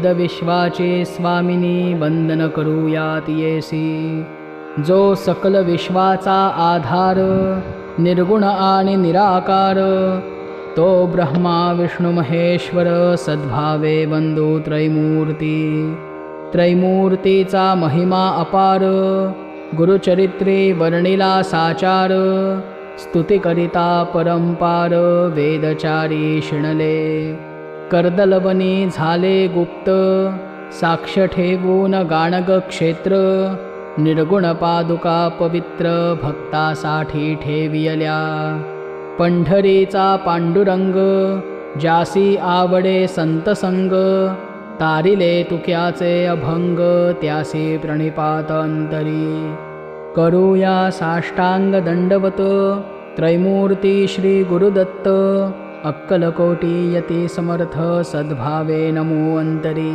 विश्वाचे स्वामिनी वंदन करूयात येसी। जो सकल विश्वाचा आधार निर्गुण आणि निराकार, तो ब्रह्मा विष्णू महेश्वर सद्भावे वंदू त्रैमूर्ती। त्रैमूर्तीचा महिमा अपार, गुरुचरित्रे वर्णिला साचार। स्तुती करिता परंपार वेदचारी शिणले। कर्दलवनी झाले गुप्त साक्ष ठेवून गाणग क्षेत्र। निर्गुण पादुका पवित्र भक्तासाठी ठेवियल्या। पंढरीचा पांडुरंग जासी आवडे संतसंग। तारिले तुक्याचे अभंग त्यासी प्रणिपात अंतरी। करूया साष्टांग दंडवत त्रैमूर्ती श्री गुरुदत्त। अक्कलकोटी यती समर्थ सद्भावे नमो अंतरी।